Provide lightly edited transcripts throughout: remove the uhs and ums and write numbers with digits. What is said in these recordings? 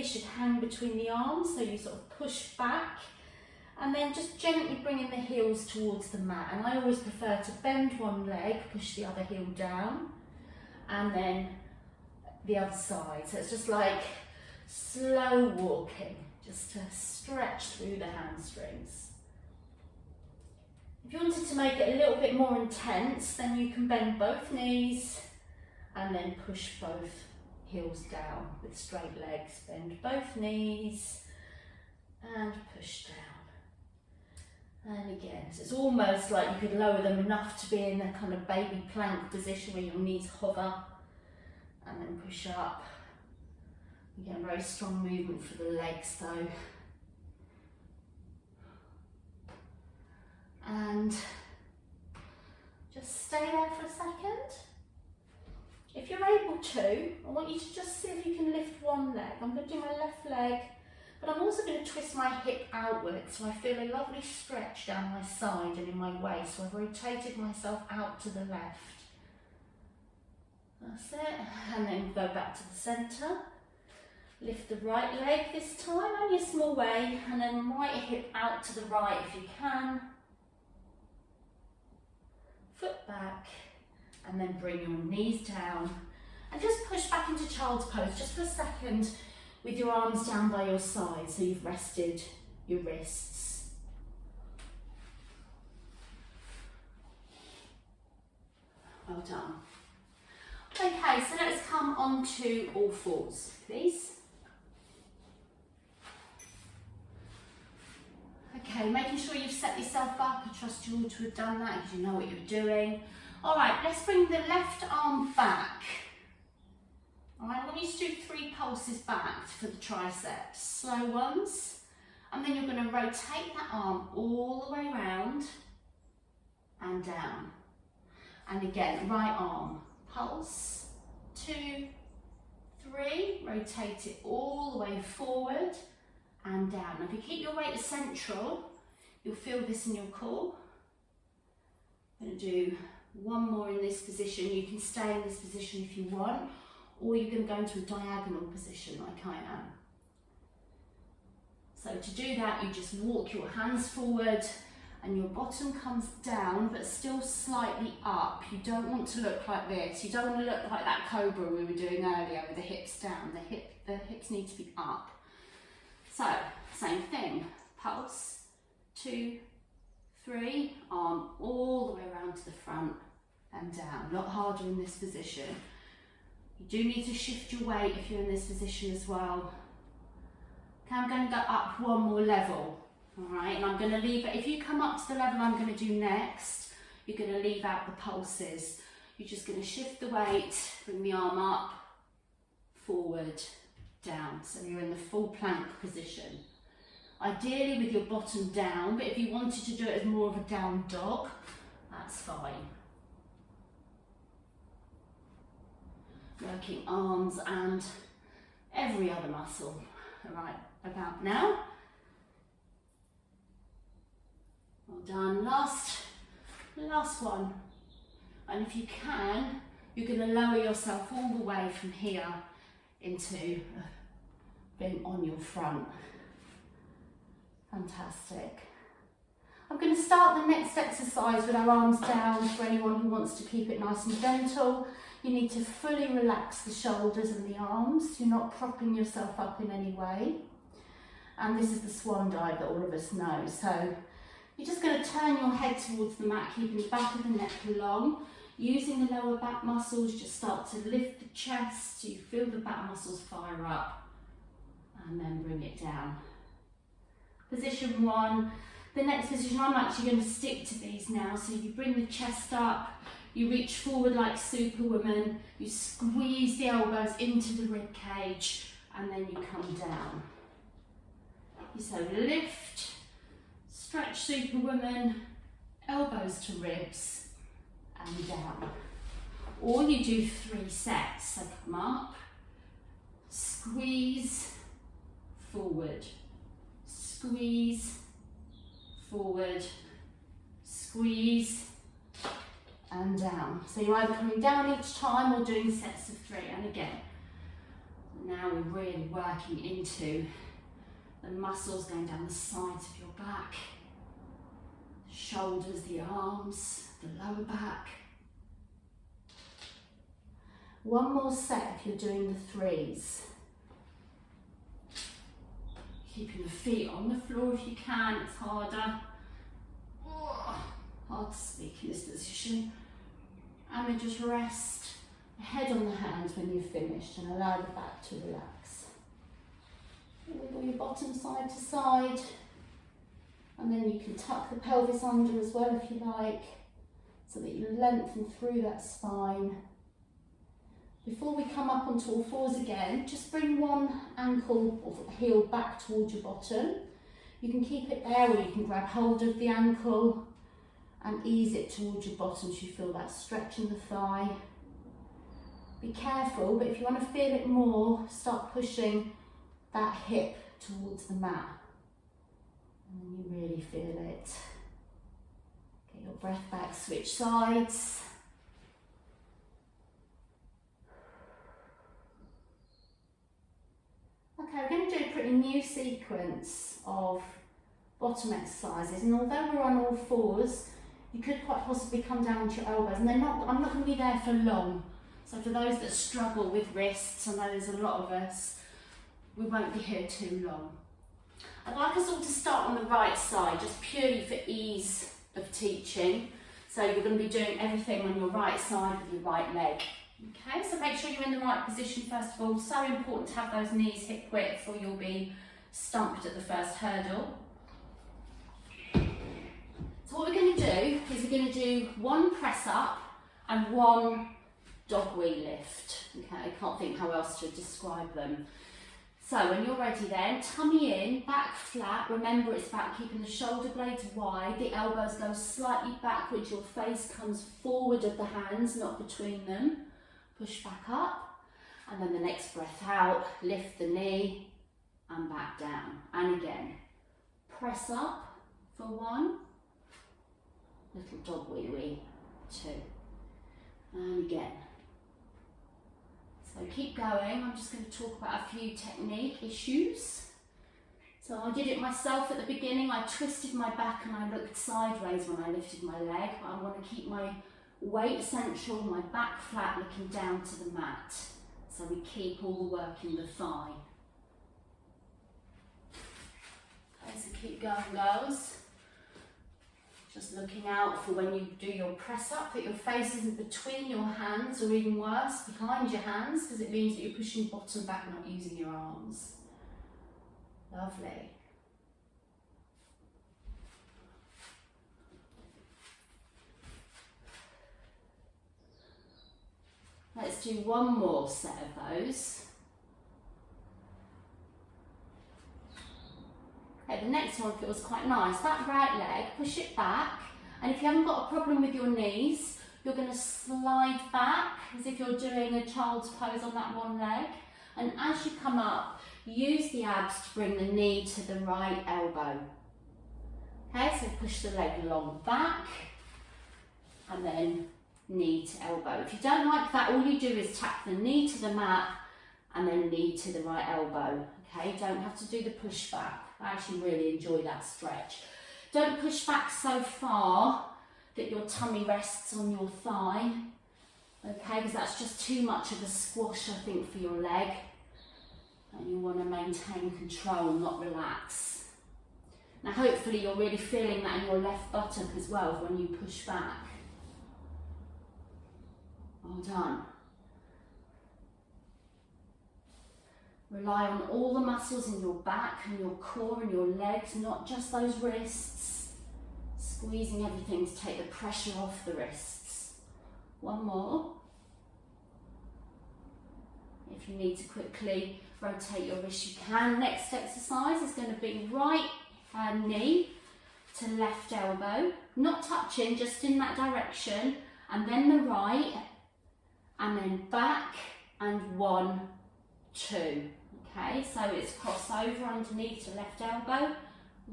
should hang between the arms, so you sort of push back and then just gently bringing the heels towards the mat. And I always prefer to bend one leg, push the other heel down, and then the other side. So it's just like slow walking, just to stretch through the hamstrings. If you wanted to make it a little bit more intense, then you can bend both knees and then push both heels down with straight legs. Bend both knees and push down. And again, so it's almost like you could lower them enough to be in a kind of baby plank position where your knees hover, and then push up. Again, very strong movement for the legs though. And just stay there for a second. If you're able to, I want you to just see if you can lift one leg. I'm going to do my left leg, but I'm also going to twist my hip outwards, so I feel a lovely stretch down my side and in my waist. So I've rotated myself out to the left. That's it. And then go back to the centre. Lift the right leg this time, only a small way, and then right hip out to the right if you can. Foot back, and then bring your knees down and just push back into child's pose just for a second with your arms down by your side, so you've rested your wrists. Well done. Okay, so let's come on to all fours, please. Okay, making sure you've set yourself up. I trust you all to have done that because you know what you're doing. All right, let's bring the left arm back. All right, I want you to do 3 pulses back for the triceps, slow ones. And then you're going to rotate that arm all the way around and down. And again, right arm, pulse, 2, 3, rotate it all the way forward and down. Now, if you keep your weight central, you'll feel this in your core. I'm going to do one more in this position. You can stay in this position if you want, or you can go into a diagonal position like I am. So to do that, you just walk your hands forward and your bottom comes down, but still slightly up. You don't want to look like this. You don't want to look like that cobra we were doing earlier with the hips down. The hips need to be up. So, same thing, pulse, 2, 3, arm all the way around to the front and down. A lot harder in this position. You do need to shift your weight if you're in this position as well. Okay, I'm going to go up one more level, all right, and I'm going to leave it. If you come up to the level I'm going to do next, you're going to leave out the pulses. You're just going to shift the weight, bring the arm up, forward, down, so you're in the full plank position. Ideally with your bottom down, but if you wanted to do it as more of a down dog, that's fine. Working arms and every other muscle. All right, about now. Well done. Last one. And if you can, you're going to lower yourself all the way from here into being on your front. Fantastic. I'm going to start the next exercise with our arms down for anyone who wants to keep it nice and gentle. You need to fully relax the shoulders and the arms. You're not propping yourself up in any way. And this is the swan dive that all of us know. So you're just going to turn your head towards the mat, keeping the back of the neck long. Using the lower back muscles, just start to lift the chest so you feel the back muscles fire up, and then bring it down. Position 1. The next position, I'm actually going to stick to these now. So you bring the chest up, you reach forward like Superwoman, you squeeze the elbows into the rib cage, and then you come down. So lift, stretch Superwoman, elbows to ribs, and down. Or you do 3 sets. So come up, squeeze, forward, squeeze, forward, squeeze, and down. So you're either coming down each time or doing sets of 3. And again, Now we're really working into the muscles going down the sides of your back, the shoulders, the arms, the lower back. One more set if you're doing the threes. Keeping the feet on the floor if you can, it's harder. Hard to speak in this position. And then just rest the head on the hands when you've finished and allow the back to relax. Wiggle your bottom side to side. And then you can tuck the pelvis under as well if you like, so that you lengthen through that spine. Before we come up onto all fours again, just bring one ankle or heel back towards your bottom. You can keep it there, or you can grab hold of the ankle and ease it towards your bottom so you feel that stretch in the thigh. Be careful, but if you want to feel it more, start pushing that hip towards the mat. And then you really feel it. Get your breath back, switch sides. Okay, we're going to do a pretty new sequence of bottom exercises, and although we're on all fours, you could quite possibly come down onto your elbows, and I'm not going to be there for long. So for those that struggle with wrists, I know there's a lot of us, we won't be here too long. I'd like us all to start on the right side, just purely for ease of teaching. So you're going to be doing everything on your right side with your right leg. Okay, so make sure you're in the right position first of all. So important to have those knees hip width or you'll be stumped at the first hurdle. So what we're going to do is we're going to do one press up and one dog wheel lift. Okay, I can't think how else to describe them. So when you're ready then, tummy in, back flat. Remember, it's about keeping the shoulder blades wide, the elbows go slightly backwards, your face comes forward of the hands, not between them. Push back up, and then the next breath out, lift the knee and back down. And again, press up for one, little dog wee wee, two, and again. So keep going. I'm just going to talk about a few technique issues. So I did it myself at the beginning. I twisted my back and I looked sideways when I lifted my leg. I want to keep my weight central, my back flat, looking down to the mat. So we keep all the work in the thigh. Okay, so keep going, girls. Just looking out for when you do your press up that your face isn't between your hands, or even worse, behind your hands, because it means that you're pushing bottom back, not using your arms. Lovely. Let's do one more set of those. Okay, the next one feels quite nice. That right leg, push it back. And if you haven't got a problem with your knees, you're going to slide back as if you're doing a child's pose on that one leg. And as you come up, use the abs to bring the knee to the right elbow. Okay, so push the leg along back and then knee to elbow. If you don't like that, all you do is tap the knee to the mat and then knee to the right elbow. Okay, don't have to do the push back. I actually really enjoy that stretch. Don't push back so far that your tummy rests on your thigh. Okay, because that's just too much of a squash, I think, for your leg. And you want to maintain control, not relax. Now hopefully you're really feeling that in your left buttock as well when you push back. Well done. Rely on all the muscles in your back and your core and your legs, not just those wrists. Squeezing everything to take the pressure off the wrists. One more. If you need to quickly rotate your wrist, you can. Next exercise is going to be right knee to left elbow. Not touching, just in that direction. And then the right. And then back and 1, 2. Okay, so it's crossover underneath to left elbow,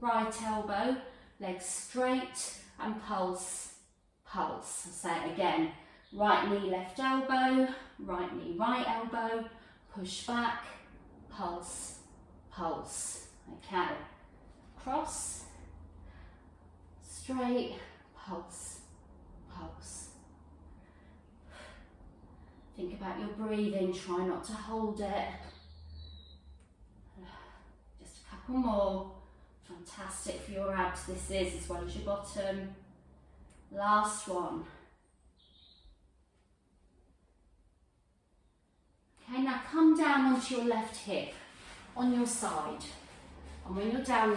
right elbow, legs straight and pulse, pulse. I'll say it again, right knee, left elbow, right knee, right elbow, push back, pulse, pulse. Okay, cross, straight, pulse, pulse. Think about your breathing, try not to hold it. Just a couple more. Fantastic for your abs this is, as well as your bottom. Last one. Okay, now come down onto your left hip, on your side. And when you're down